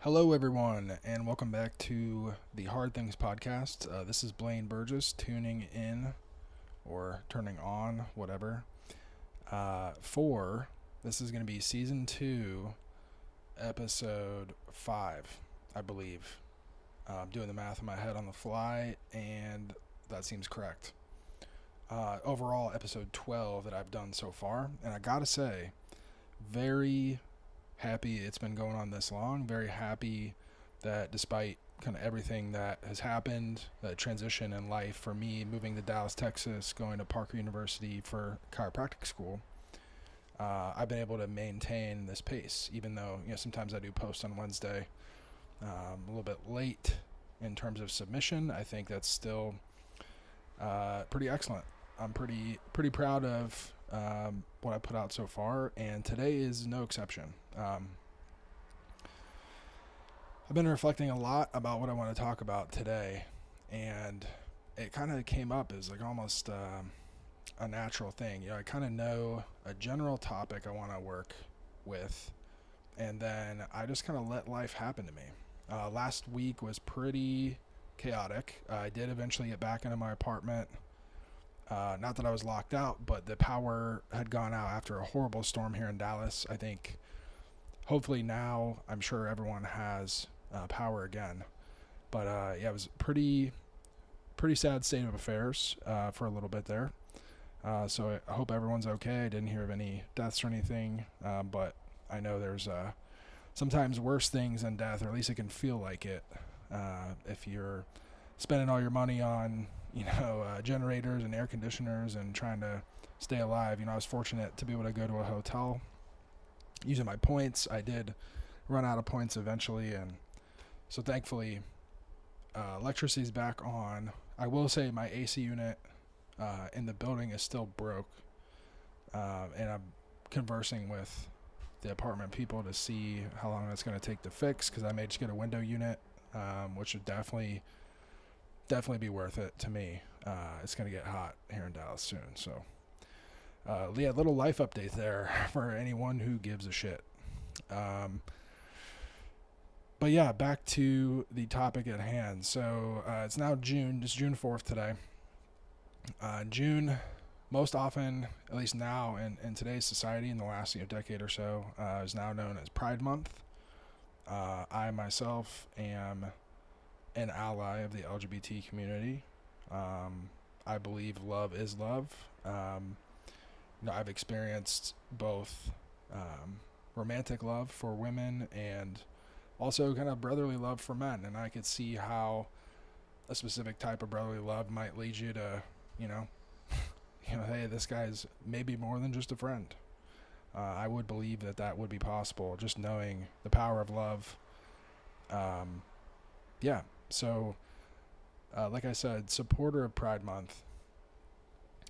Hello, everyone, and welcome back to the Hard Things podcast. This is Blaine Burgess tuning in or turning on, whatever. For this is going to be season 2, episode 5, I believe. I'm doing the math in my head on the fly, and that seems correct. Overall, episode 12 that I've done so far, and I gotta say, very happy it's been going on this long. Very happy that despite kind of everything that has happened, the transition in life for me, moving to Dallas, Texas, going to Parker University for chiropractic school, I've been able to maintain this pace, even though sometimes I do post on Wednesday, a little bit late in terms of submission. I think that's still pretty excellent. I'm pretty proud of what I put out so far, and today is no exception. I've been reflecting a lot about what I want to talk about today, and it kind of came up as like almost a natural thing. I kind of know a general topic I want to work with, and then I just kind of let life happen to me. Last week was pretty chaotic. I did eventually get back into my apartment. Not that I was locked out, but the power had gone out after a horrible storm here in Dallas. I think hopefully now I'm sure everyone has power again. But yeah, it was pretty sad state of affairs for a little bit there. So I hope everyone's okay. I didn't hear of any deaths or anything, but I know there's sometimes worse things than death, or at least it can feel like it if you're spending all your money on generators and air conditioners and trying to stay alive. I was fortunate to be able to go to a hotel using my points. I did run out of points eventually, and so thankfully electricity's back on. I will say my AC unit in the building is still broke, and I'm conversing with the apartment people to see how long it's going to take to fix, because I may just get a window unit, which would definitely be worth it to me. It's going to get hot here in Dallas soon. So, yeah, little life update there for anyone who gives a shit. But yeah, back to the topic at hand. So it's now June. It's June 4th today. June, most often, at least now in today's society, in the last decade or so, is now known as Pride Month. I myself am an ally of the LGBT community. I believe love is love. I've experienced both romantic love for women and also kind of brotherly love for men, and I could see how a specific type of brotherly love might lead you to, hey, this guy's maybe more than just a friend. I would believe that would be possible, just knowing the power of love. Yeah. So, like I said, supporter of Pride Month.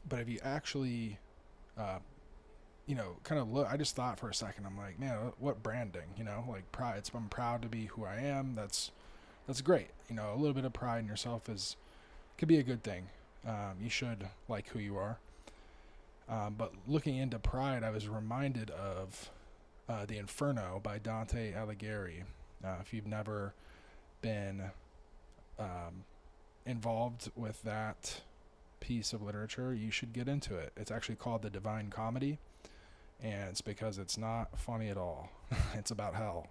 But if you actually, kind of look, I just thought for a second, I'm like, man, what branding, like pride. I'm proud to be who I am. That's great. A little bit of pride in yourself could be a good thing. You should like who you are. But looking into pride, I was reminded of the Inferno by Dante Alighieri. If you've never been involved with that piece of literature, you should get into it. It's actually called The Divine Comedy, and it's because it's not funny at all. It's about hell.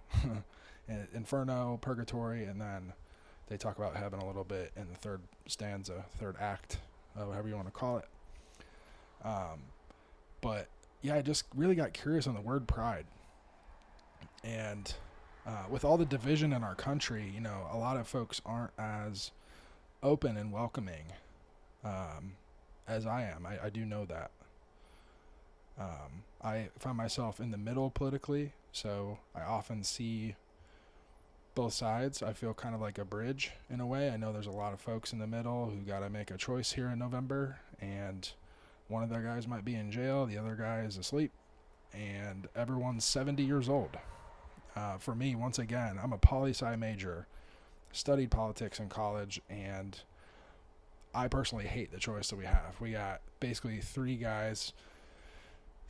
Inferno, purgatory, and then they talk about heaven a little bit in the third stanza, third act, whatever you want to call it. But yeah, I just really got curious on the word pride. And with all the division in our country, a lot of folks aren't as open and welcoming as I am. I do know that. I find myself in the middle politically, so I often see both sides. I feel kind of like a bridge in a way. I know there's a lot of folks in the middle who got to make a choice here in November, and one of their guys might be in jail, the other guy is asleep, and everyone's 70 years old. For me, once again, I'm a poli-sci major, studied politics in college, and I personally hate the choice that we have. We got basically 3 guys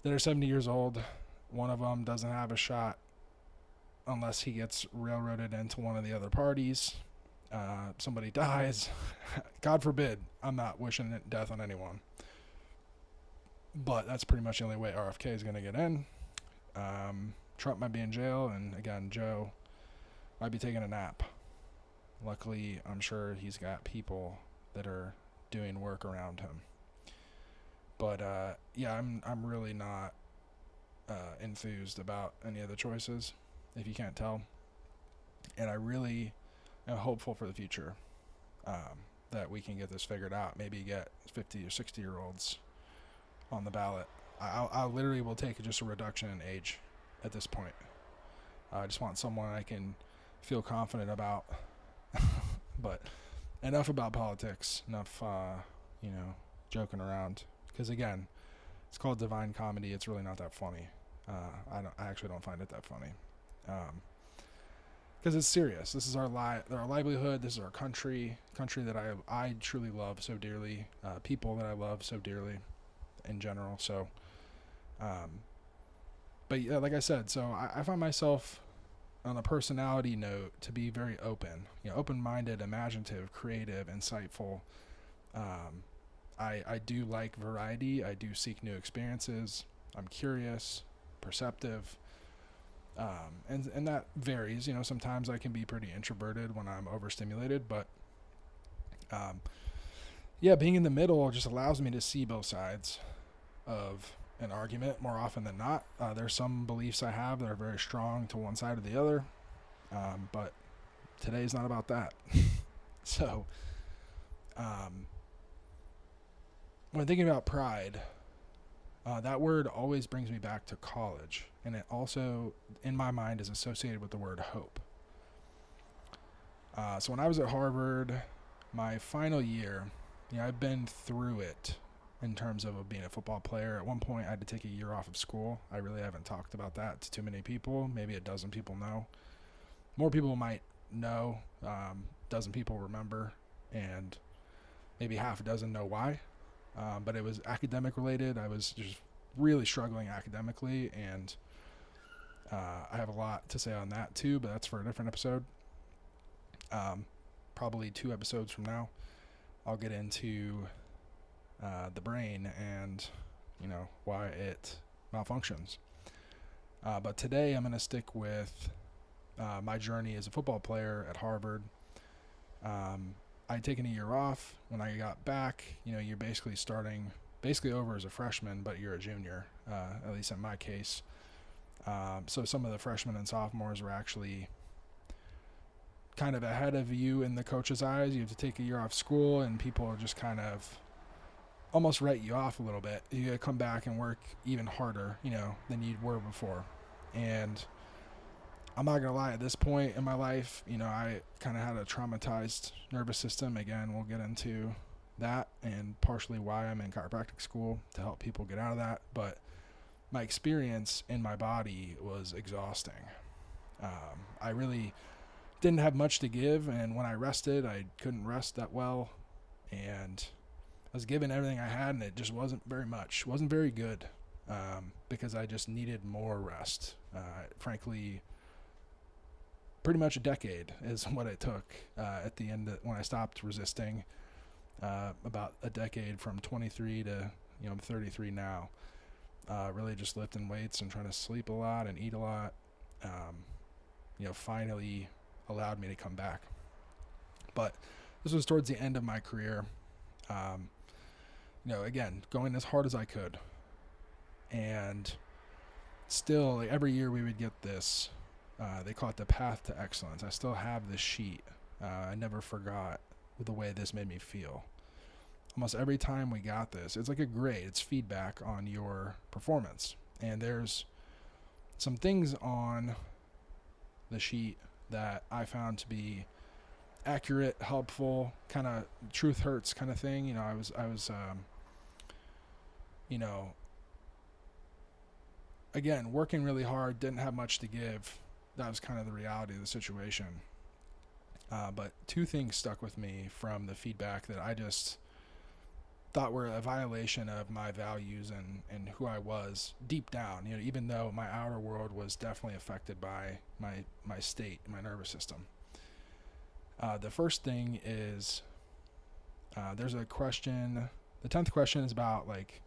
that are 70 years old. One of them doesn't have a shot unless he gets railroaded into one of the other parties. Somebody dies. God forbid. I'm not wishing death on anyone. But that's pretty much the only way RFK is going to get in. Trump might be in jail, and again, Joe might be taking a nap. Luckily, I'm sure he's got people that are doing work around him. But yeah, I'm really not enthused about any of the choices, if you can't tell. And I really am hopeful for the future, that we can get this figured out. Maybe get 50 or 60-year-olds on the ballot. I literally will take just a reduction in age at this point. I just want someone I can feel confident about. But enough about politics. Enough, joking around. Because again, it's called Divine Comedy. It's really not that funny. I actually don't find it that funny. Because it's serious. This is our livelihood. This is our country that I truly love so dearly. People that I love so dearly, in general. So, but yeah, like I said, so I find myself on a personality note to be very open, open-minded, imaginative, creative, insightful. I do like variety. I do seek new experiences. I'm curious, perceptive. And that varies, sometimes I can be pretty introverted when I'm overstimulated, but, yeah, being in the middle just allows me to see both sides of an argument more often than not. There's some beliefs I have that are very strong to one side or the other, but today's not about that. So, when thinking about pride, that word always brings me back to college, and it also, in my mind, is associated with the word hope. So when I was at Harvard, my final year, I've been through it in terms of being a football player. At one point, I had to take a year off of school. I really haven't talked about that to too many people. Maybe a dozen people know. More people might know. Dozen people remember, and maybe half a dozen know why. But it was academic related. I was just really struggling academically, and I have a lot to say on that too, but that's for a different episode. Probably 2 episodes from now, I'll get into the brain and, why it malfunctions. But today I'm going to stick with my journey as a football player at Harvard. I'd taken a year off. When I got back, you're basically starting over as a freshman, but you're a junior, at least in my case. So some of the freshmen and sophomores were actually kind of ahead of you in the coach's eyes. You have to take a year off school, and people are just kind of almost write you off a little bit. You got to come back and work even harder, than you were before. And I'm not going to lie, at this point in my life, I kind of had a traumatized nervous system. Again, we'll get into that and partially why I'm in chiropractic school to help people get out of that. But my experience in my body was exhausting. I really didn't have much to give, and when I rested, I couldn't rest that well, and I was giving everything I had, and it just wasn't very much. It wasn't very good, because I just needed more rest. Frankly, pretty much a decade is what it took at the end when I stopped resisting. About a decade from 23 to I'm 33 now. Really just lifting weights and trying to sleep a lot and eat a lot. Finally allowed me to come back. But this was towards the end of my career. Again, going as hard as I could. And still, every year we would get this. They call it the path to excellence. I still have this sheet. I never forgot the way this made me feel. Almost every time we got this, it's like a grade. It's feedback on your performance. And there's some things on the sheet that I found to be accurate, helpful, kind of truth hurts kind of thing. I was again, working really hard, didn't have much to give. That was kind of the reality of the situation. But 2 things stuck with me from the feedback that I just thought were a violation of my values and who I was deep down, even though my outer world was definitely affected by my state, my nervous system. The first thing is, there's a question. The 10th question is about, like,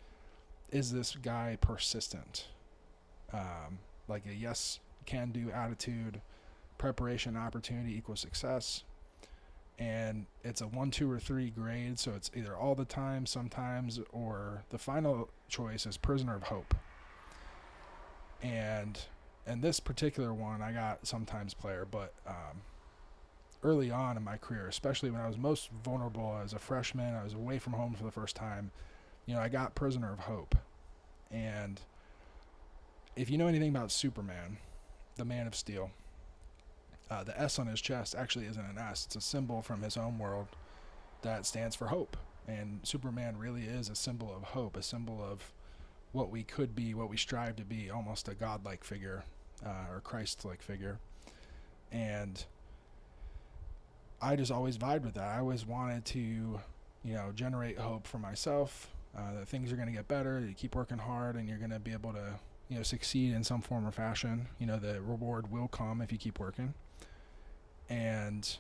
is this guy persistent? Like a yes, can do attitude, preparation, opportunity equals success. And it's a 1, 2, or 3 grade, so it's either all the time, sometimes, or the final choice is prisoner of hope. And this particular one, I got sometimes player, but early on in my career, especially when I was most vulnerable as a freshman, I was away from home for the first time, I got prisoner of hope. And if you know anything about Superman, the Man of Steel, the S on his chest actually isn't an S. It's a symbol from his own world that stands for hope. And Superman really is a symbol of hope, a symbol of what we could be, what we strive to be, almost a godlike figure, or Christ-like figure. And I just always vibed with that. I always wanted to, generate hope for myself, that things are going to get better, you keep working hard, and you're going to be able to, succeed in some form or fashion. The reward will come if you keep working. And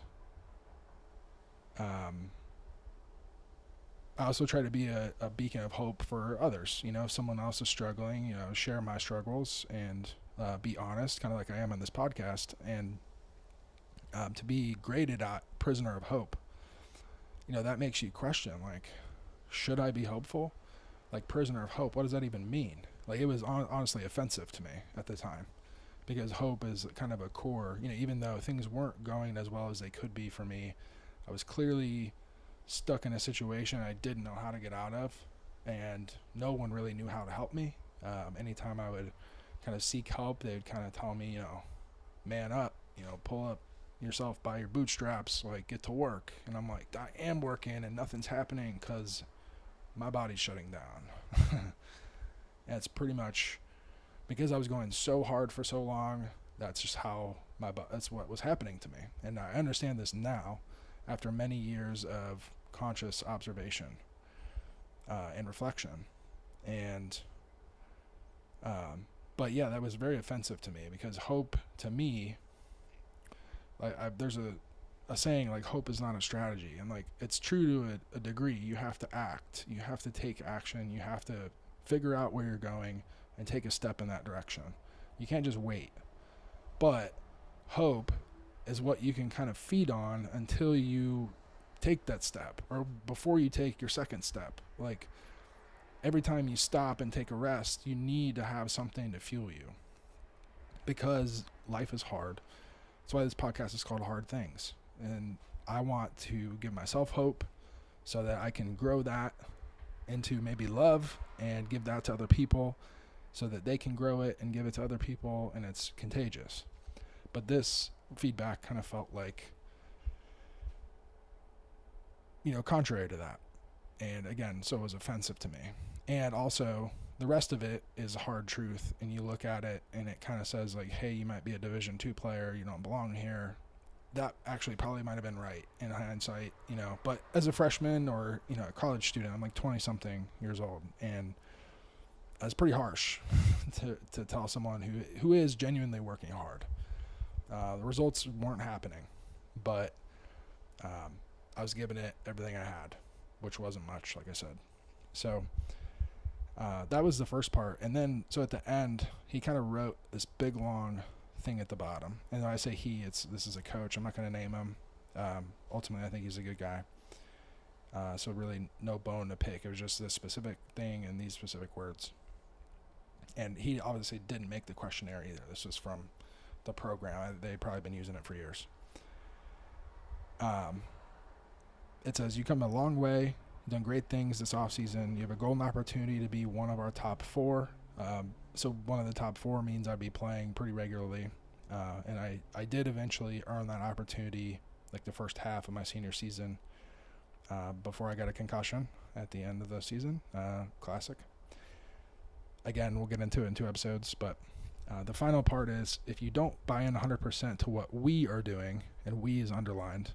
I also try to be a beacon of hope for others. If someone else is struggling, share my struggles and be honest, kind of like I am on this podcast, and to be graded at prisoner of hope. That makes you question, like, should I be hopeful? Like, prisoner of hope, what does that even mean? Like, it was honestly offensive to me at the time, because hope is kind of a core, even though things weren't going as well as they could be for me, I was clearly stuck in a situation I didn't know how to get out of, and no one really knew how to help me. Anytime I would kind of seek help, they would kind of tell me, man up, pull up yourself by your bootstraps, like, get to work. And I'm like, I am working and nothing's happening because my body's shutting down. And it's pretty much because I was going so hard for so long. That's just how that's what was happening to me. And I understand this now after many years of conscious observation and reflection. And but yeah, that was very offensive to me, because hope to me, there's a saying, like, hope is not a strategy. And, like, it's true to a degree. You have to act, you have to take action, you have to figure out where you're going and take a step in that direction. You can't just wait. But hope is what you can kind of feed on until you take that step, or before you take your second step. Like, every time you stop and take a rest, you need to have something to fuel you, because life is hard. That's why this podcast is called Hard Things. And I want to give myself hope so that I can grow that into maybe love and give that to other people so that they can grow it and give it to other people, and it's contagious. But this feedback kind of felt like, contrary to that. And again, so it was offensive to me. And also, the rest of it is hard truth, and you look at it and it kind of says, like, hey, you might be a Division II player, you don't belong here. That actually probably might have been right in hindsight, but as a freshman or, a college student, I'm like 20 something years old, and that's pretty harsh to tell someone who is genuinely working hard. The results weren't happening, but I was giving it everything I had, which wasn't much, like I said. So that was the first part. And then, so at the end, he kind of wrote this big, long thing at the bottom. And when I say this is a coach. I'm not going to name him. Ultimately, I think he's a good guy. So really no bone to pick. It was just this specific thing and these specific words. And he obviously didn't make the questionnaire either. This was from the program. They'd probably been using it for years. It says, you come a long way. You've done great things this offseason. You have a golden opportunity to be one of our top 4. So one of the top 4 means I'd be playing pretty regularly. And I did eventually earn that opportunity, like the first half of my senior season, before I got a concussion at the end of the season. Classic. Again, we'll get into it in 2 episodes, but the final part is, if you don't buy in 100% to what we are doing, and we is underlined,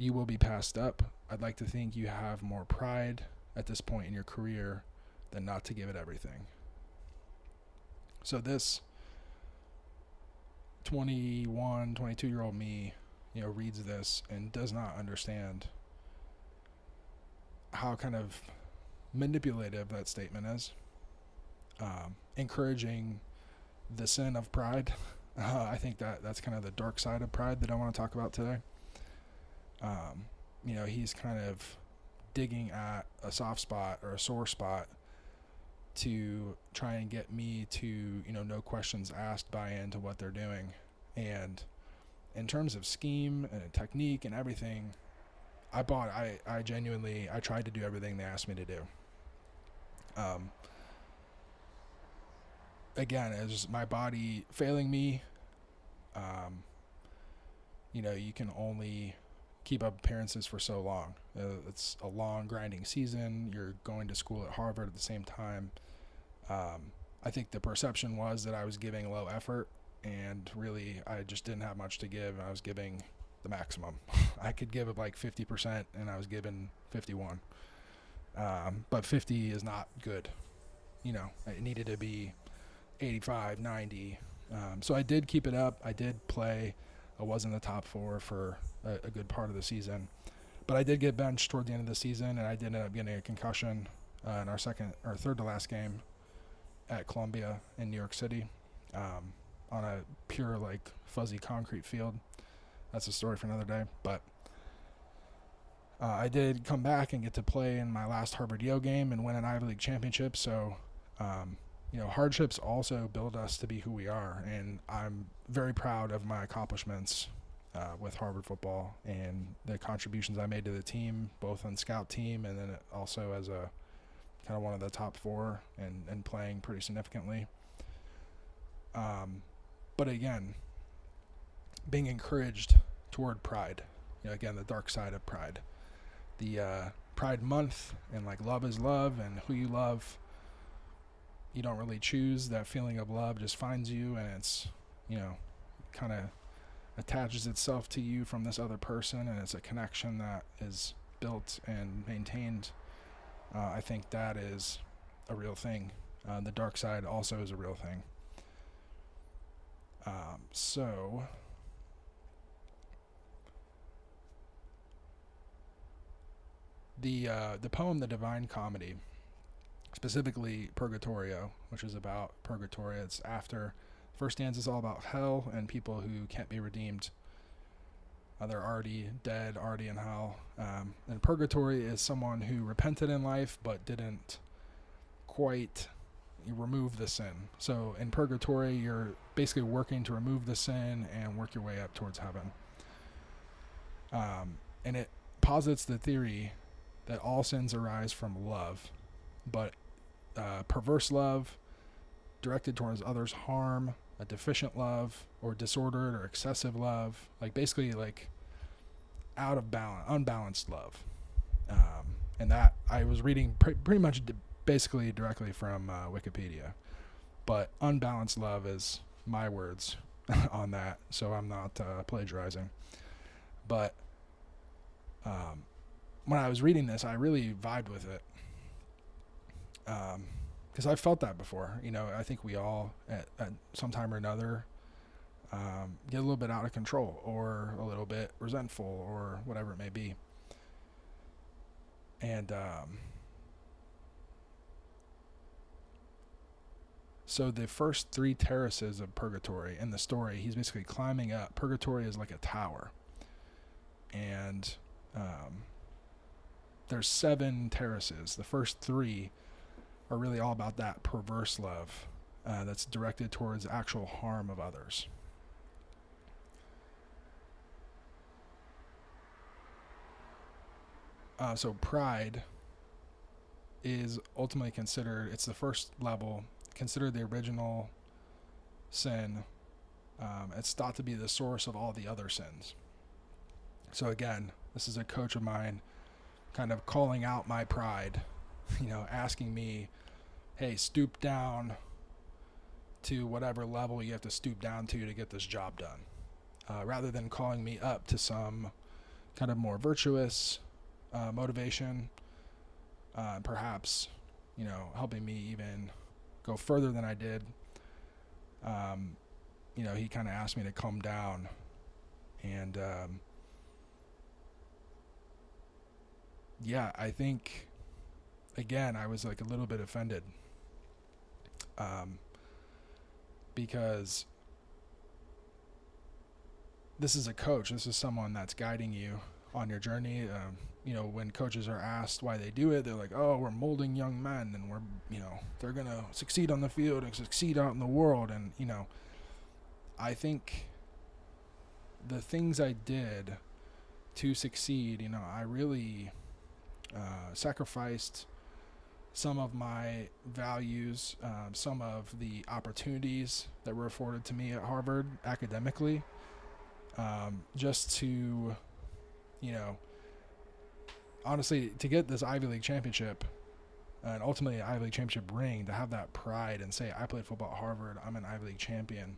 you will be passed up. I'd like to think you have more pride at this point in your career than not to give it everything. So this 21, 22-year-old me, reads this and does not understand how kind of manipulative that statement is, encouraging the sin of pride. I think that's kind of the dark side of pride that I want to talk about today. He's kind of digging at a soft spot or a sore spot to try and get me to, no questions asked, buy into what they're doing. And in terms of scheme and technique and everything, I genuinely tried to do everything they asked me to do. Again, it's my body failing me. You can only keep up appearances for so long. It's a long, grinding season. You're going to school at Harvard at the same time. I think the perception was that I was giving low effort, and really I just didn't have much to give. I was giving the maximum. I could give it like 50%, and I was giving 51. But 50 is not good. It needed to be 85, 90. So I did keep it up. I did play. I was in the top 4 for a good part of the season. But I did get benched toward the end of the season, and I did end up getting a concussion in our third to last game at Columbia in New York City, on a pure, fuzzy concrete field. That's a story for another day. But I did come back and get to play in my last Harvard Yale game and win an Ivy League championship. So, hardships also build us to be who we are. And I'm very proud of my accomplishments with Harvard football and the contributions I made to the team, both on scout team and then also as a kind of one of the top 4 and playing pretty significantly. But again, being encouraged toward pride, again, the dark side of pride, the Pride Month, and love is love, and who you love, you don't really choose. That feeling of love just finds you, and it's, kind of attaches itself to you from this other person, and it's a connection that is built and maintained. I think that is a real thing. The dark side also is a real thing. So the poem, The Divine Comedy, specifically Purgatorio, which is about purgatory. It's after first stanza is all about hell and people who can't be redeemed. They're already dead, already in hell. And purgatory is someone who repented in life but didn't quite remove the sin. So in purgatory, you're basically working to remove the sin and work your way up towards heaven. And it posits the theory that all sins arise from love, but perverse love directed towards others' harm, a deficient love, or disordered or excessive love, basically out of balance, unbalanced love. And that I was reading pretty much basically directly from Wikipedia, but unbalanced love is my words on that, so I'm not plagiarizing. But when I was reading this, I really vibed with it, because I've felt that before. I think we all at some time or another get a little bit out of control, or a little bit resentful, or whatever it may be. And so the first 3 terraces of purgatory in the story, he's basically climbing up. Purgatory is like a tower, and there's 7 terraces. The first 3 are really all about that perverse love that's directed towards actual harm of others. So pride is ultimately considered, it's the first level, considered the original sin. It's thought to be the source of all the other sins. So again, this is a coach of mine kind of calling out my pride, asking me, hey, stoop down to whatever level you have to stoop down to get this job done, rather than calling me up to some kind of more virtuous motivation. perhaps, helping me even go further than I did. He kind of asked me to calm down, and I think, again, I was like a little bit offended, because this is a coach. This is someone that's guiding you on your journey. When coaches are asked why they do it, they're like, "Oh, we're molding young men, and they're gonna succeed on the field and succeed out in the world." And I think the things I did to succeed, I really sacrificed some of my values, some of the opportunities that were afforded to me at Harvard academically, just to, honestly, to get this Ivy League championship and ultimately an Ivy League championship ring, to have that pride and say, I played football at Harvard, I'm an Ivy League champion.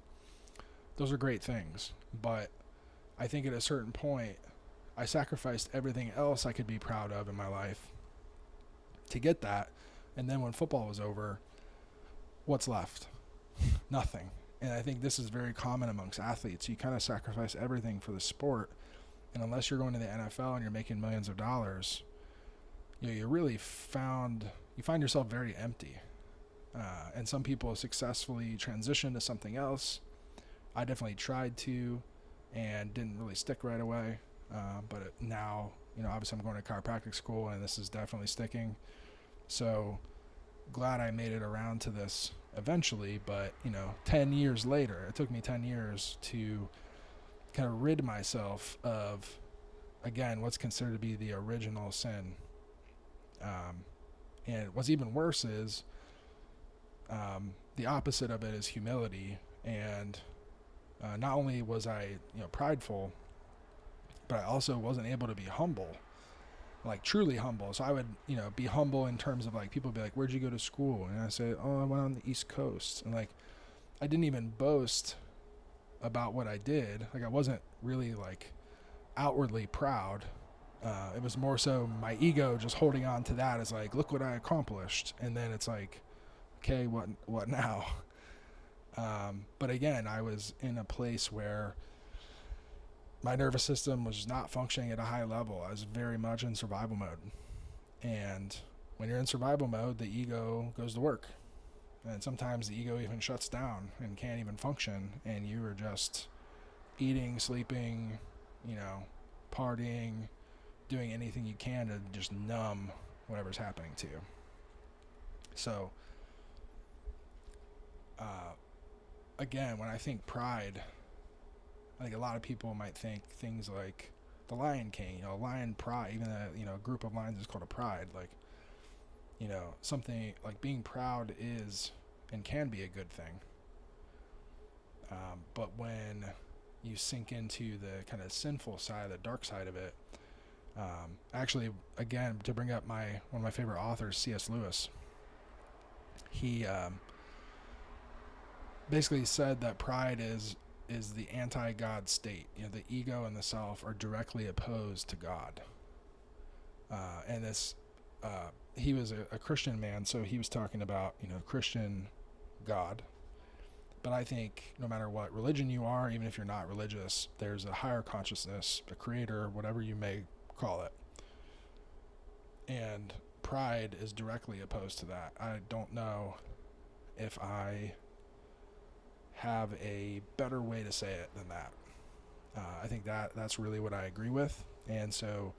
Those are great things. But I think at a certain point, I sacrificed everything else I could be proud of in my life to get that. And then when football was over, what's left? Nothing. And I think this is very common amongst athletes. You kind of sacrifice everything for the sport. And unless you're going to the NFL and you're making millions of dollars, you find yourself very empty. And some people successfully transition to something else. I definitely tried to and didn't really stick right away. But now, obviously I'm going to chiropractic school and this is definitely sticking. So glad I made it around to this eventually, but 10 years later, it took me 10 years to kind of rid myself of, again, what's considered to be the original sin. And what's even worse is the opposite of it is humility. And not only was I prideful, but I also wasn't able to be humble, like truly humble. So I would be humble in terms of like, people would be like, where'd you go to school? And I say, oh, I went on the East Coast. And like, I didn't even boast about what I did. Like, I wasn't really like outwardly proud. It was more so my ego just holding on to that as like, look what I accomplished. And then it's like, okay, what now? But again, I was in a place where my nervous system was not functioning at a high level. I was very much in survival mode. And when you're in survival mode, the ego goes to work. And sometimes the ego even shuts down and can't even function. And you are just eating, sleeping, partying, doing anything you can to just numb whatever's happening to you. So, again, when I think pride, I think a lot of people might think things like the Lion King, lion pride, even a group of lions is called a pride. Like, something like being proud is and can be a good thing. But when you sink into the kind of sinful side, the dark side of it, actually, again, to bring up one of my favorite authors, C.S. Lewis, he basically said that pride is the anti-God state. The ego and the self are directly opposed to God. And this, he was a Christian man, so he was talking about, Christian God. But I think no matter what religion you are, even if you're not religious, there's a higher consciousness, a creator, whatever you may call it. And pride is directly opposed to that. I don't know if I have a better way to say it than that. I think that's really what I agree with. And so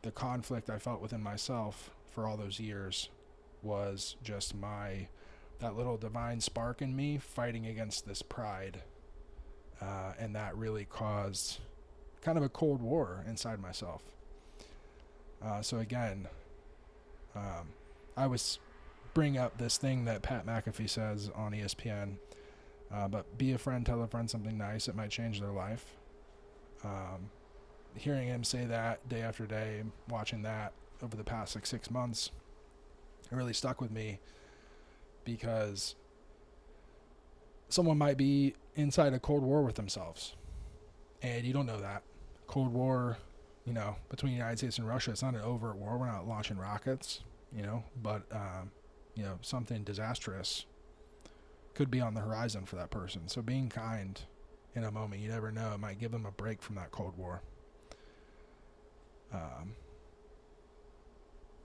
the conflict I felt within myself for all those years was just that little divine spark in me fighting against this pride. And that really caused kind of a cold war inside myself. So again, I was bring up this thing that Pat McAfee says on ESPN, but be a friend, tell a friend something nice, it might change their life. Hearing him say that day after day, watching that over the past 6 months, it really stuck with me, because someone might be inside a cold war with themselves, and you don't know that. Cold war, between the United States and Russia, it's not an overt war. We're not launching rockets. but something disastrous could be on the horizon for that person. So being kind in a moment, you never know, it might give them a break from that Cold War.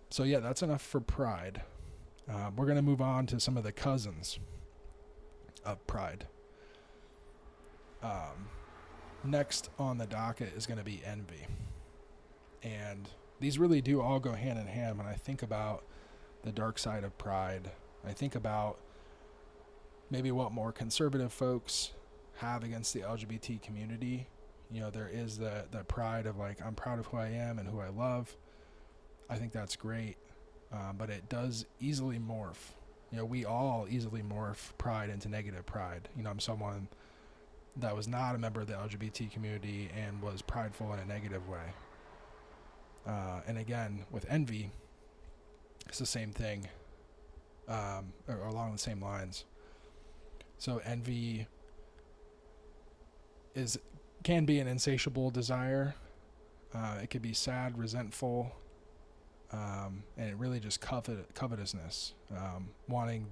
So yeah, that's enough for pride. We're going to move on to some of the cousins of pride. Next on the docket is going to be envy. And these really do all go hand in hand. When I think about the dark side of pride, I think about maybe what more conservative folks have against the LGBT community. There is the pride of like, I'm proud of who I am and who I love. I think that's great. But it does easily morph. We all easily morph pride into negative pride. I'm someone that was not a member of the LGBT community and was prideful in a negative way. And again, with envy, it's the same thing, or along the same lines. So envy can be an insatiable desire. It could be sad, resentful, and it really just covetousness, wanting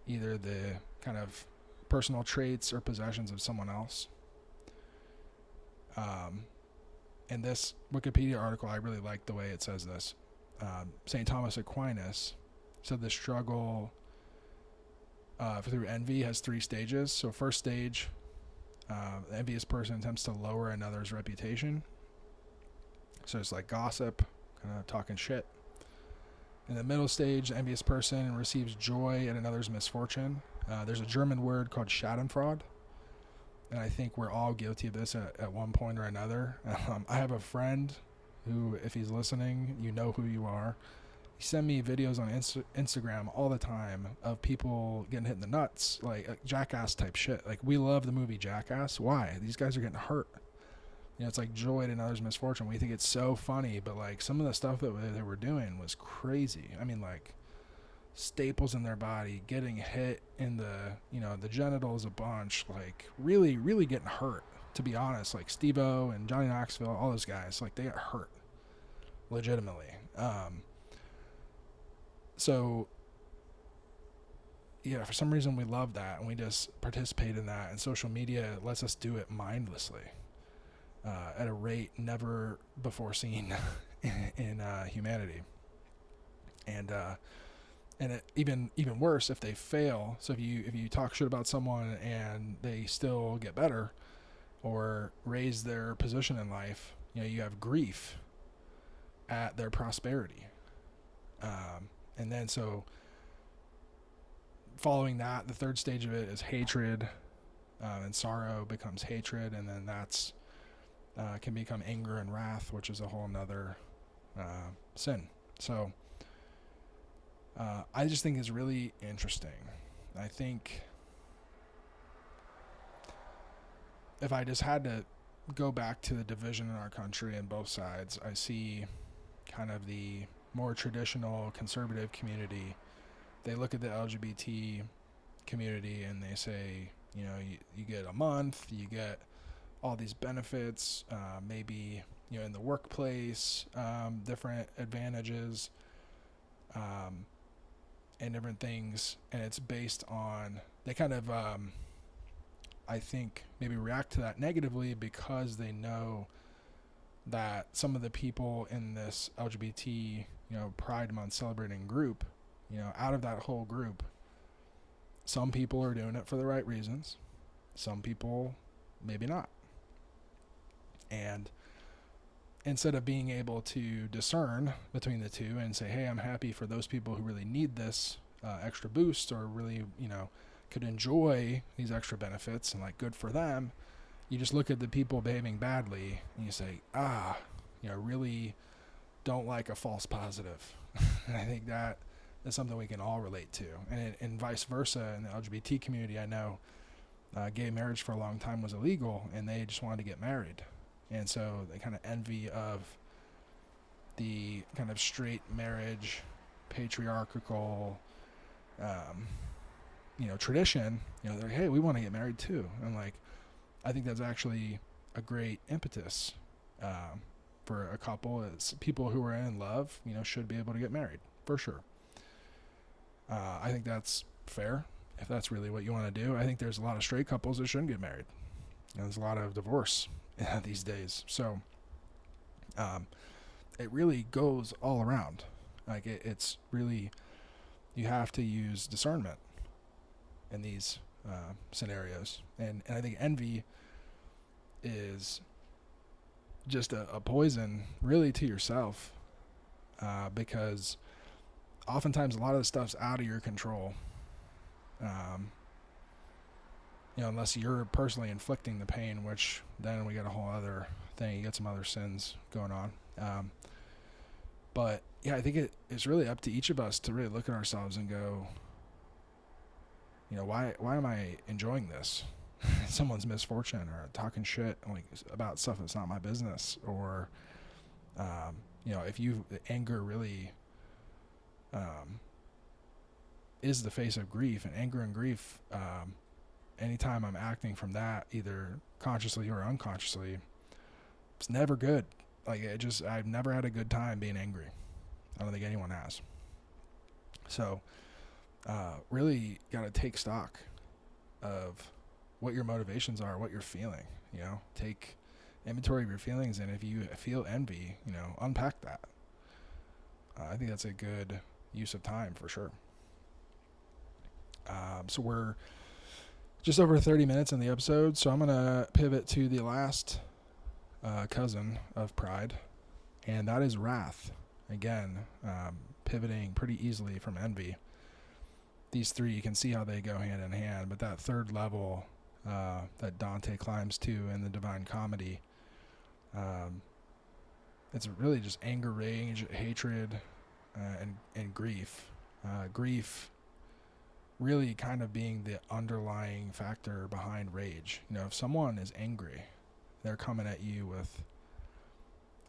either the kind of personal traits or possessions of someone else. In this Wikipedia article, I really like the way it says this. St. Thomas Aquinas said the struggle through envy has 3 stages. So first stage, the envious person attempts to lower another's reputation. So it's like gossip, kind of talking shit. In the middle stage, the envious person receives joy at another's misfortune. There's a German word called Schadenfreude, and I think we're all guilty of this at one point or another. I have a friend who, if he's listening, you know who you are. He sent me videos on Instagram all the time of people getting hit in the nuts, like Jackass type shit. Like, we love the movie Jackass. Why? These guys are getting hurt. It's like joy at another's misfortune. We think it's so funny, but like some of the stuff that they were doing was crazy. I mean, like staples in their body, getting hit in the genitals a bunch, like really, really getting hurt, to be honest. Like Steve-O and Johnny Knoxville, all those guys, like they got hurt legitimately. So yeah, for some reason we love that and we just participate in that, and social media lets us do it mindlessly. At a rate never before seen in humanity, and it even worse if they fail. So if you talk shit about someone and they still get better or raise their position in life, you have grief at their prosperity, and then so following that, the third stage of it is hatred, and sorrow becomes hatred, and then that's can become anger and wrath, which is a whole nother sin. So I just think it's really interesting. I think if I just had to go back to the division in our country and both sides, I see kind of the more traditional conservative community. They look at the LGBT community and they say, you get a month, you get all these benefits, maybe in the workplace, different advantages, and different things, and it's based on, they kind of I think maybe react to that negatively because they know that some of the people in this LGBT Pride Month celebrating group, out of that whole group, some people are doing it for the right reasons, some people maybe not. And instead of being able to discern between the two and say, hey, I'm happy for those people who really need this extra boost or really, could enjoy these extra benefits and like good for them, you just look at the people behaving badly and you say, really don't like a false positive. And I think that is something we can all relate to. And vice versa, in the LGBT community, I know gay marriage for a long time was illegal and they just wanted to get married. And so they kind of envy of the kind of straight marriage, patriarchal, tradition. They're like, hey, we want to get married too. And like, I think that's actually a great impetus for a couple. It's people who are in love, should be able to get married for sure. I think that's fair if that's really what you want to do. I think there's a lot of straight couples that shouldn't get married. There's a lot of divorce these days. So it really goes all around. Like it's really, you have to use discernment in these scenarios. And I think envy is just a poison really to yourself, because oftentimes a lot of the stuff's out of your control. Unless you're personally inflicting the pain, which then we got a whole other thing. You got some other sins going on. But yeah, I think it's really up to each of us to really look at ourselves and go, why am I enjoying this? Someone's misfortune, or talking shit about stuff that's not my business, or if anger really is the face of grief, and anger and grief, anytime I'm acting from that, either consciously or unconsciously, it's never good. I've never had a good time being angry. I don't think anyone has. So really got to take stock of what your motivations are, what you're feeling. Take inventory of your feelings, and if you feel envy, unpack that. I think that's a good use of time for sure. So we're just over 30 minutes in the episode, so I'm going to pivot to the last cousin of pride, and that is wrath. Again, pivoting pretty easily from envy. These three, you can see how they go hand in hand, but that third level that Dante climbs to in the Divine Comedy, it's really just anger, rage, hatred, and grief. Grief really kind of being the underlying factor behind rage. If someone is angry, they're coming at you with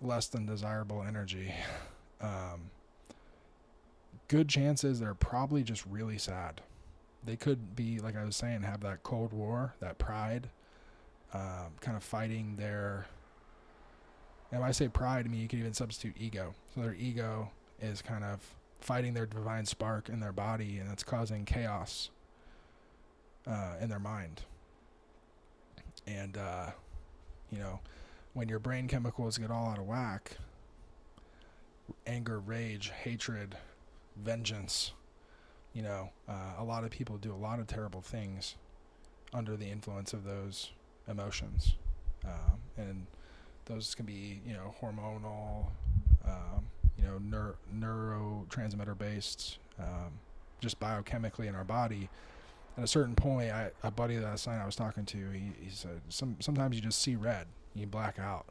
less than desirable energy. Good chances they're probably just really sad. They could be, like I was saying, have that Cold War, that pride, kind of fighting their, and when I say pride, I mean you could even substitute ego. So their ego is kind of fighting their divine spark in their body, and it's causing chaos in their mind. And when your brain chemicals get all out of whack, anger, rage, hatred, vengeance, a lot of people do a lot of terrible things under the influence of those emotions, and those can be hormonal, neurotransmitter based, just biochemically in our body. At a certain point, a buddy last night I was talking to, he said sometimes you just see red, you black out,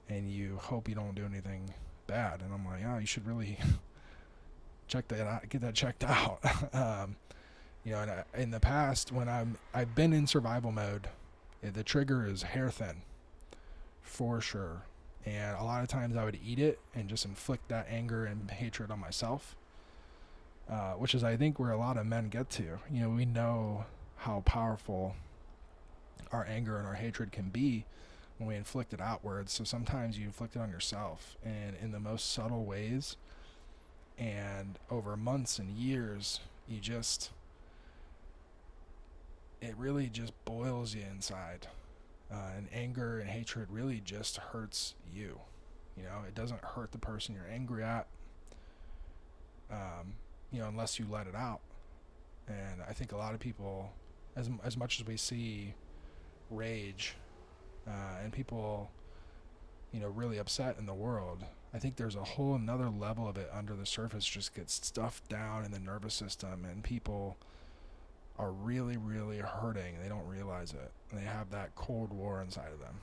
and you hope you don't do anything bad. And I'm like, you should really check that out, get that checked out. And in the past, when I've been in survival mode, the trigger is hair thin, for sure. And a lot of times I would eat it and just inflict that anger and hatred on myself, which is, I think, where a lot of men get to. We know how powerful our anger and our hatred can be when we inflict it outwards. So sometimes you inflict it on yourself, and in the most subtle ways, and over months and years, it really just boils you inside. And anger and hatred really just hurts you. It doesn't hurt the person you're angry at, unless you let it out. And I think a lot of people, as much as we see rage and people, really upset in the world, I think there's a whole another level of it under the surface, just gets stuffed down in the nervous system, and people are really, really hurting. They don't realize it. And they have that Cold War inside of them.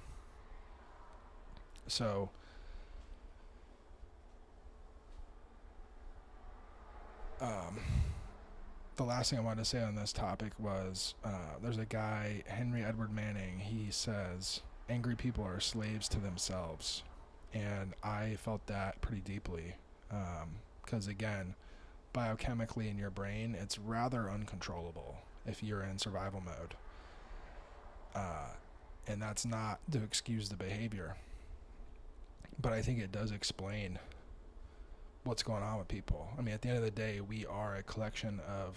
So the last thing I wanted to say on this topic was there's a guy, Henry Edward Manning, he says angry people are slaves to themselves. And I felt that pretty deeply, because again, biochemically in your brain, it's rather uncontrollable if you're in survival mode. And that's not to excuse the behavior, but I think it does explain what's going on with people. I mean, at the end of the day, we are a collection of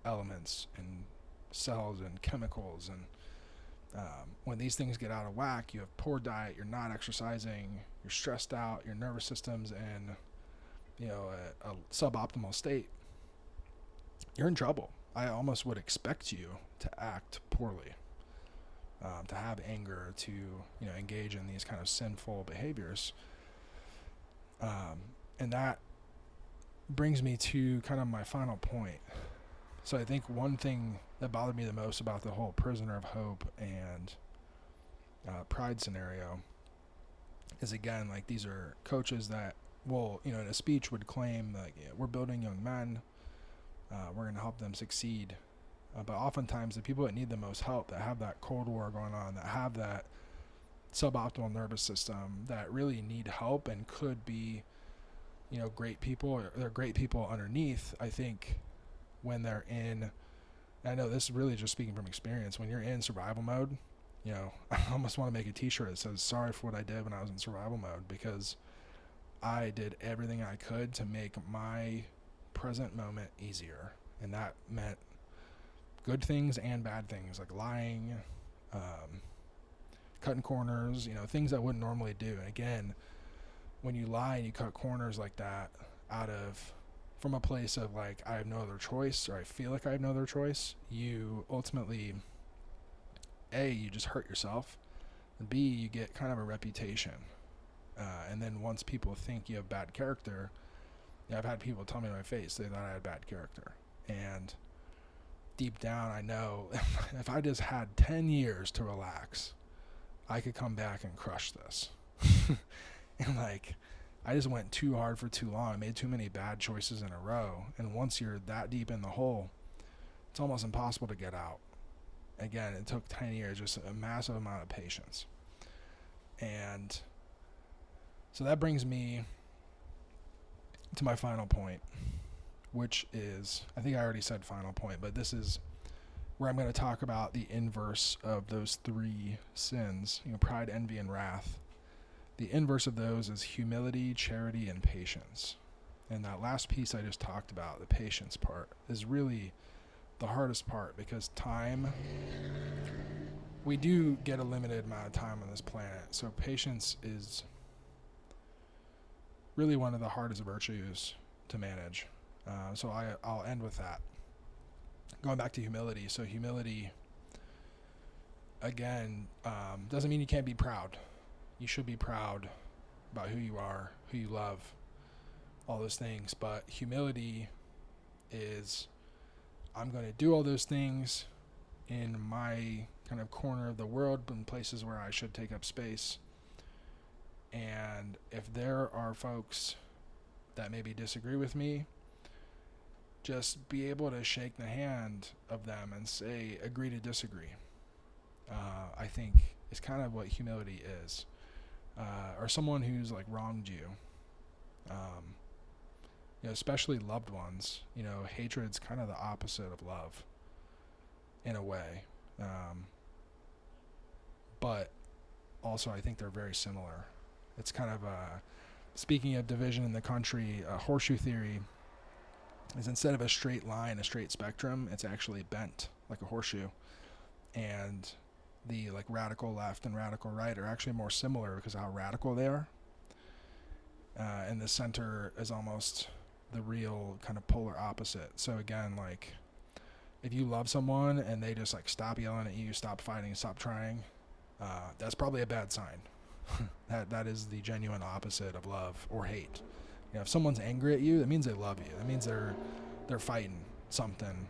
elements and cells and chemicals, and when these things get out of whack, you have poor diet, you're not exercising, you're stressed out, your nervous system's in, a suboptimal state, you're in trouble. I almost would expect you to act poorly, to have anger, to engage in these kind of sinful behaviors, and that brings me to kind of my final point. So I think one thing that bothered me the most about the whole prisoner of hope and pride scenario is, again, like, these are coaches that will, in a speech would claim, like, we're building young men, we're going to help them succeed. But oftentimes the people that need the most help, that have that Cold War going on, that have that suboptimal nervous system, that really need help and could be, great people, or they're great people underneath, I think when they're in, I know this is really just speaking from experience, when you're in survival mode, I almost want to make a t-shirt that says, sorry for what I did when I was in survival mode, because I did everything I could to make my present moment easier. And that meant good things and bad things, like lying, cutting corners, things I wouldn't normally do. And again, when you lie and you cut corners like that from a place of, like, I have no other choice, or I feel like I have no other choice, you ultimately, A, you just hurt yourself, and B, you get kind of a reputation. And then once people think you have bad character, I've had people tell me in my face they thought I had bad character. And deep down, I know if I just had 10 years to relax, I could come back and crush this. And, like, I just went too hard for too long. I made too many bad choices in a row. And once you're that deep in the hole, it's almost impossible to get out. Again, it took 10 years, just a massive amount of patience. And so that brings me to my final point, which is, I think I already said final point, but this is where I'm going to talk about the inverse of those three sins, pride, envy, and wrath. The inverse of those is humility, charity, and patience. And that last piece I just talked about, the patience part, is really the hardest part, because we do get a limited amount of time on this planet. So patience is really one of the hardest virtues to manage. So I'll end with that. Going back to humility. So humility, again, doesn't mean you can't be proud. You should be proud about who you are, who you love, all those things. But humility is, I'm going to do all those things in my kind of corner of the world, in places where I should take up space. And if there are folks that maybe disagree with me, just be able to shake the hand of them and say, agree to disagree. I think is kind of what humility is. Or someone who's, like, wronged you. Especially loved ones. Hatred's kind of the opposite of love, in a way. But also I think they're very similar. It's kind of speaking of division in the country, horseshoe theory is, instead of a straight line, a straight spectrum, it's actually bent like a horseshoe. And the, like, radical left and radical right are actually more similar because of how radical they are. And the center is almost the real kind of polar opposite. So again, like, if you love someone and they just, like, stop yelling at you, stop fighting, stop trying, that's probably a bad sign. That is the genuine opposite of love or hate. If someone's angry at you, that means they love you. That means they're fighting something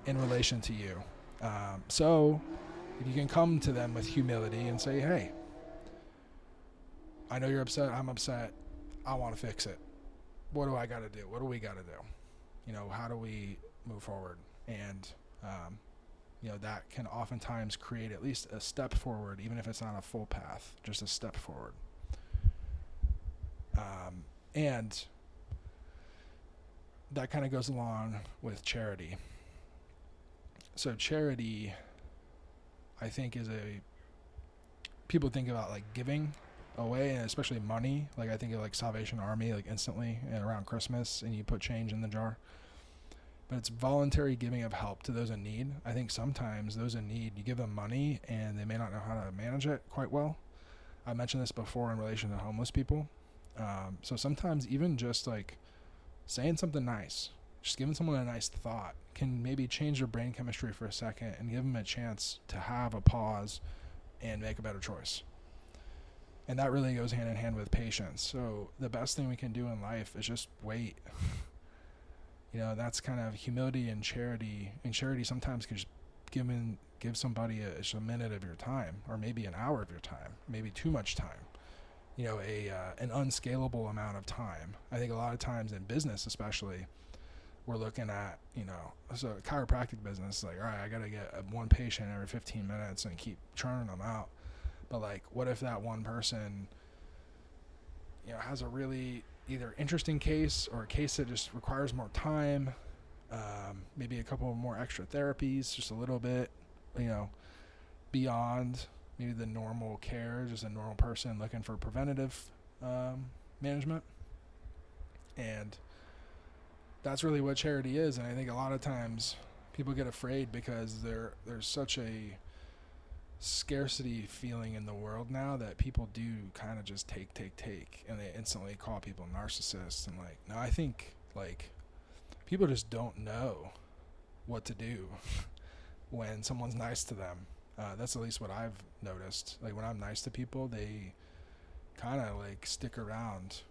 in relation to you. So if you can come to them with humility and say, hey, I know you're upset, I'm upset, I want to fix it. What do I got to do? What do we got to do? How do we move forward? And, that can oftentimes create at least a step forward, even if it's not a full path, just a step forward. And that kind of goes along with charity. So charity, I think, people think about, like, giving, away, and especially money. Like I think of like Salvation Army, like instantly and around Christmas, and you put change in the jar. But it's voluntary giving of help to those in need. I think sometimes those in need, you give them money and they may not know how to manage it quite well. I mentioned this before in relation to homeless people. So sometimes even just like saying something nice, just giving someone a nice thought can maybe change their brain chemistry for a second and give them a chance to have a pause and make a better choice. And that really goes hand in hand with patience. So the best thing we can do in life is just wait. That's kind of humility and charity. And charity sometimes can just give somebody just a minute of your time, or maybe an hour of your time, maybe too much time. An unscalable amount of time. I think a lot of times in business, especially, we're looking at, so a chiropractic business, like, all right, I got to get one patient every 15 minutes and keep churning them out. But like, what if that one person, has a really either interesting case or a case that just requires more time, maybe a couple more extra therapies, just a little bit, beyond maybe the normal care, just a normal person looking for preventative management. And that's really what charity is. And I think a lot of times people get afraid because there's such a scarcity feeling in the world now that people do kind of just take, and they instantly call people narcissists. And like, no, I think like people just don't know what to do when someone's nice to them. That's at least what I've noticed. Like when I'm nice to people, they kind of like stick around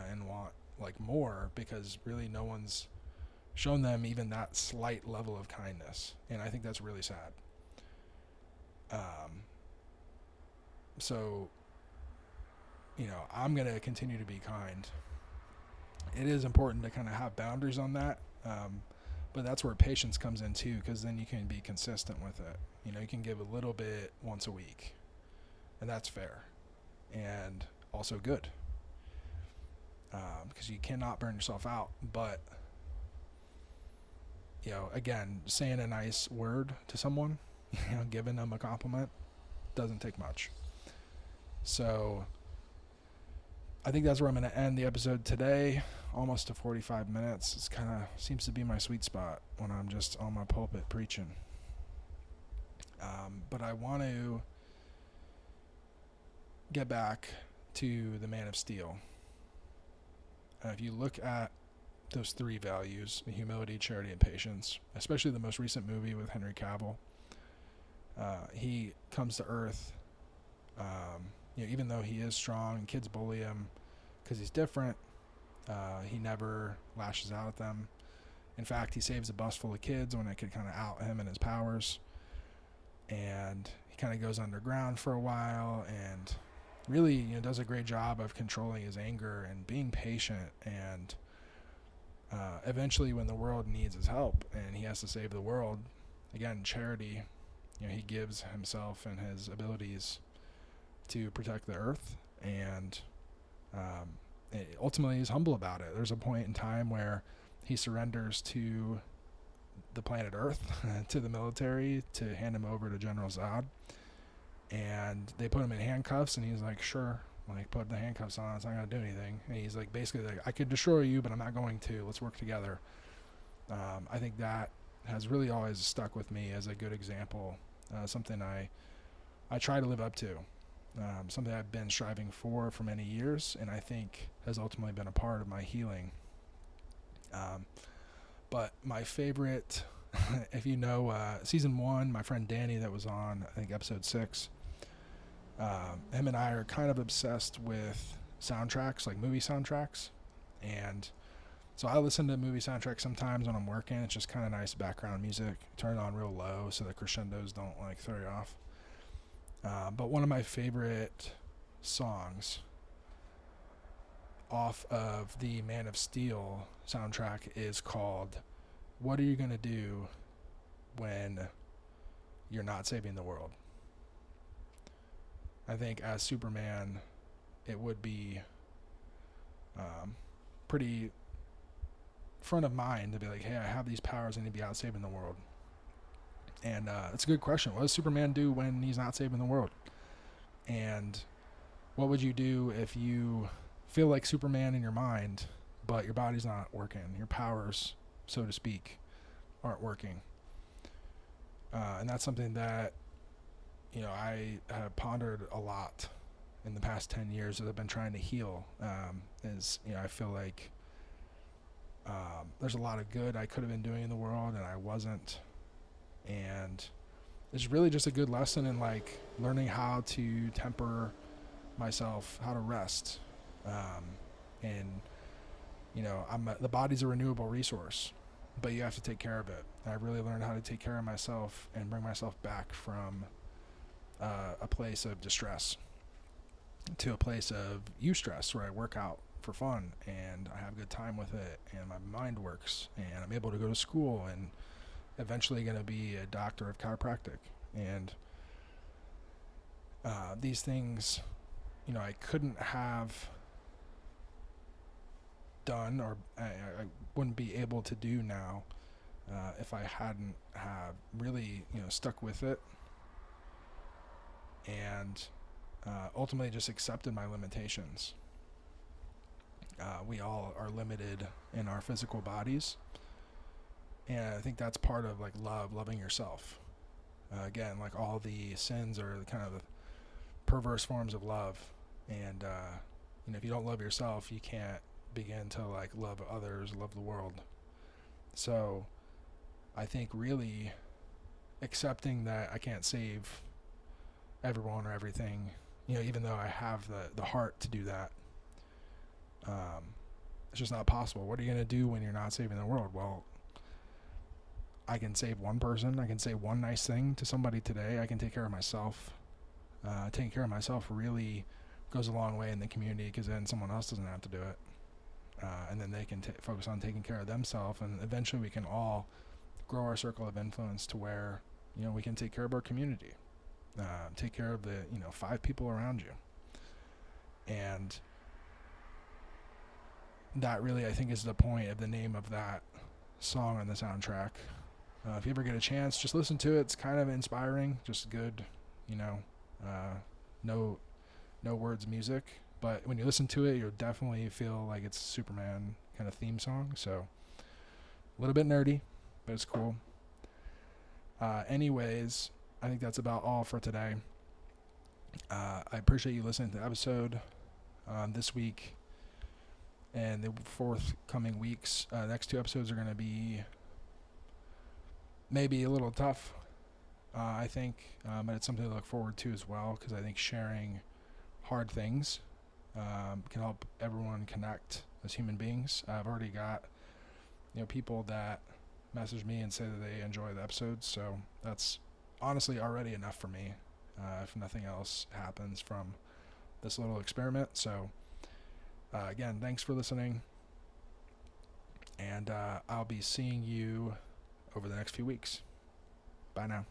and want like more, because really no one's shown them even that slight level of kindness. And I think that's really sad. So, I'm going to continue to be kind. It is important to kind of have boundaries on that. But that's where patience comes in too, because then you can be consistent with it. You can give a little bit once a week, and that's fair and also good, because you cannot burn yourself out. But, again, saying a nice word to someone, giving them a compliment doesn't take much. So I think that's where I'm going to end the episode today. Almost to 45 minutes. It's kind of seems to be my sweet spot when I'm just on my pulpit preaching. But I want to get back to the Man of Steel. If you look at those three values, humility, charity, and patience, especially the most recent movie with Henry Cavill, he comes to Earth, even though he is strong and kids bully him because he's different, he never lashes out at them. In fact, he saves a bus full of kids when it could kind of out him and his powers. And he kind of goes underground for a while and really, does a great job of controlling his anger and being patient. And eventually, when the world needs his help and he has to save the world, again, charity, he gives himself and his abilities to protect the earth, and ultimately he's humble about it. There's a point in time where he surrenders to the planet Earth, to the military, to hand him over to General Zod, and they put him in handcuffs, and he's like, sure, like, put the handcuffs on, it's not going to do anything. And he's like, basically like, I could destroy you, but I'm not going to, let's work together. I think that has really always stuck with me as a good example, something I try to live up to, something I've been striving for many years, and I think has ultimately been a part of my healing. But my favorite, if season 1, my friend Danny that was on, I think episode 6, him and I are kind of obsessed with soundtracks, like movie soundtracks. And so I listen to movie soundtracks sometimes when I'm working. It's just kind of nice background music. Turn it on real low so the crescendos don't like throw you off. But one of my favorite songs off of the Man of Steel soundtrack is called What Are You Gonna Do When You're Not Saving the World? I think as Superman, it would be pretty front of mind to be like, hey, I have these powers, I need to be out saving the world. And it's a good question. What does Superman do when he's not saving the world? And What would you do if you feel like Superman in your mind, but your body's not working? Your powers, so to speak, aren't working. And that's something that, I have pondered a lot in the past 10 years that I've been trying to heal. I feel like there's a lot of good I could have been doing in the world and I wasn't. And it's really just a good lesson in like learning how to temper myself, how to rest. And the body's a renewable resource, but you have to take care of it. And I really learned how to take care of myself and bring myself back from a place of distress to a place of eustress, where I work out for fun and I have a good time with it and my mind works and I'm able to go to school and eventually going to be a doctor of chiropractic. And these things, I couldn't have done, or I wouldn't be able to do now if I hadn't have really stuck with it and ultimately just accepted my limitations. We all are limited in our physical bodies, and I think that's part of like loving yourself. Again, like all the sins are kind of the perverse forms of love, and if you don't love yourself, you can't begin to like love others, love the world. So I think really accepting that I can't save everyone or everything, even though I have the heart to do that, it's just not possible. What are you going to do when you're not saving the world? Well, I can save one person. I can say one nice thing to somebody today. I can take care of myself. Taking care of myself really goes a long way in the community, because then someone else doesn't have to do it. And then they can focus on taking care of themselves, and eventually we can all grow our circle of influence to where, we can take care of our community, take care of the, 5 people around you. And that really, I think, is the point of the name of that song on the soundtrack. If you ever get a chance, just listen to it. It's kind of inspiring, just good, no words music. But when you listen to it, you'll definitely feel like it's a Superman kind of theme song. So a little bit nerdy, but it's cool. Anyways, I think that's about all for today. I appreciate you listening to the episode this week and the forthcoming weeks. Next 2 episodes are going to be maybe a little tough, I think, but it's something to look forward to as well, because I think sharing hard things can help everyone connect as human beings. I've already got people that message me and say that they enjoy the episodes, so that's honestly already enough for me if nothing else happens from this little experiment. So again, thanks for listening, and I'll be seeing you over the next few weeks. Bye now.